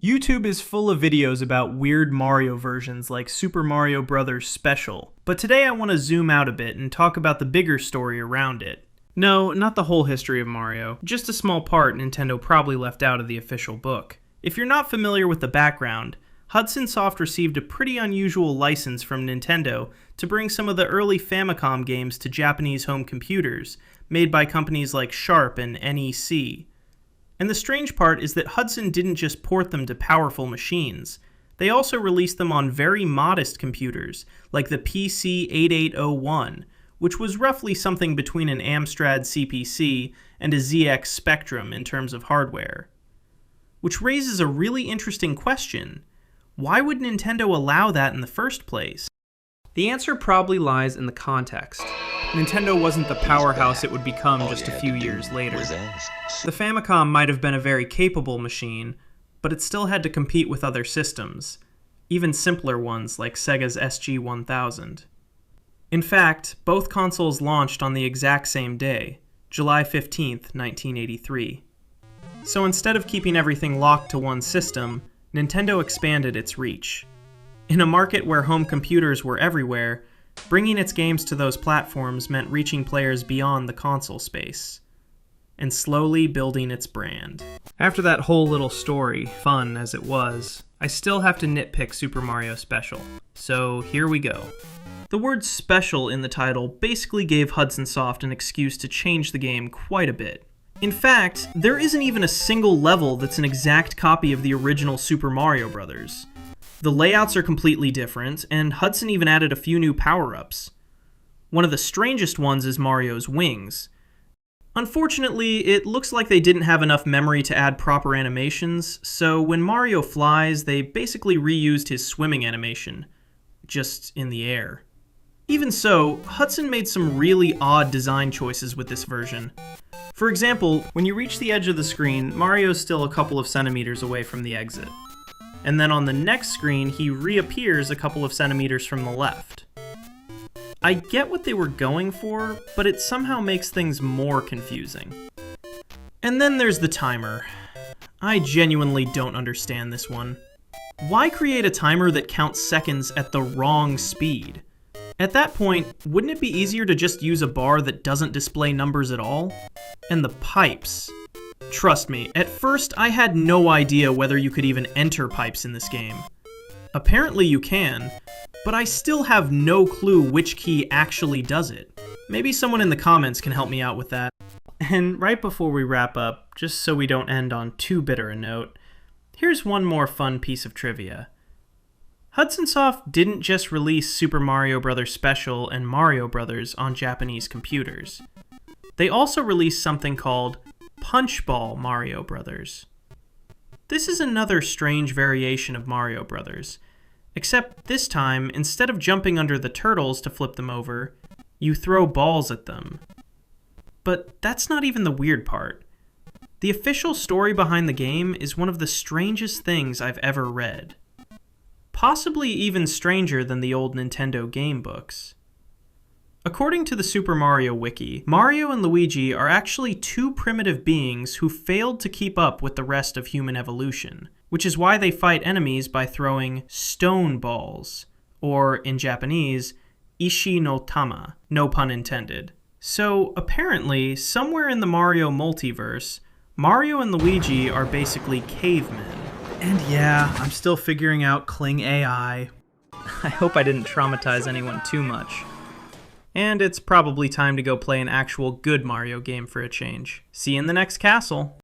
YouTube is full of videos about weird Mario versions like Super Mario Bros. Special, but today I want to zoom out a bit and talk about the bigger story around it. No, not the whole history of Mario, just a small part Nintendo probably left out of the official book. If you're not familiar with the background, Hudson Soft received a pretty unusual license from Nintendo to bring some of the early Famicom games to Japanese home computers, made by companies like Sharp and NEC. And the strange part is that Hudson didn't just port them to powerful machines. They also released them on very modest computers, like the PC-8801, which was roughly something between an Amstrad CPC and a ZX Spectrum in terms of hardware. Which raises a really interesting question. Why would Nintendo allow that in the first place? The answer probably lies in the context. Nintendo wasn't the powerhouse it would become just a few years later. The Famicom might have been a very capable machine, but it still had to compete with other systems, even simpler ones like Sega's SG-1000. In fact, both consoles launched on the exact same day, July 15th, 1983. So instead of keeping everything locked to one system, Nintendo expanded its reach. In a market where home computers were everywhere, bringing its games to those platforms meant reaching players beyond the console space, and slowly building its brand. After that whole little story, fun as it was, I still have to nitpick Super Mario Special. So here we go. The word special in the title basically gave Hudson Soft an excuse to change the game quite a bit. In fact, there isn't even a single level that's an exact copy of the original Super Mario Bros. The layouts are completely different, and Hudson even added a few new power-ups. One of the strangest ones is Mario's wings. Unfortunately, it looks like they didn't have enough memory to add proper animations, so when Mario flies, they basically reused his swimming animation, just in the air. Even so, Hudson made some really odd design choices with this version. For example, when you reach the edge of the screen, Mario's still a couple of centimeters away from the exit. And then on the next screen, he reappears a couple of centimeters from the left. I get what they were going for, but it somehow makes things more confusing. And then there's the timer. I genuinely don't understand this one. Why create a timer that counts seconds at the wrong speed? At that point, wouldn't it be easier to just use a bar that doesn't display numbers at all? And the pipes. Trust me, at first I had no idea whether you could even enter pipes in this game. Apparently you can, but I still have no clue which key actually does it. Maybe someone in the comments can help me out with that. And right before we wrap up, just so we don't end on too bitter a note, here's one more fun piece of trivia. Hudson Soft didn't just release Super Mario Bros. Special and Mario Bros. On Japanese computers. They also released something called Punchball Mario Bros. This is another strange variation of Mario Bros. Except this time, instead of jumping under the turtles to flip them over, you throw balls at them. But that's not even the weird part. The official story behind the game is one of the strangest things I've ever read. Possibly even stranger than the old Nintendo game books. According to the Super Mario Wiki, Mario and Luigi are actually two primitive beings who failed to keep up with the rest of human evolution, which is why they fight enemies by throwing stone balls, or in Japanese, ishi no tama, no pun intended. So apparently, somewhere in the Mario multiverse, Mario and Luigi are basically cavemen. And yeah, I'm still figuring out Kling AI. I hope I didn't traumatize anyone too much. And it's probably time to go play an actual good Mario game for a change. See you in the next castle!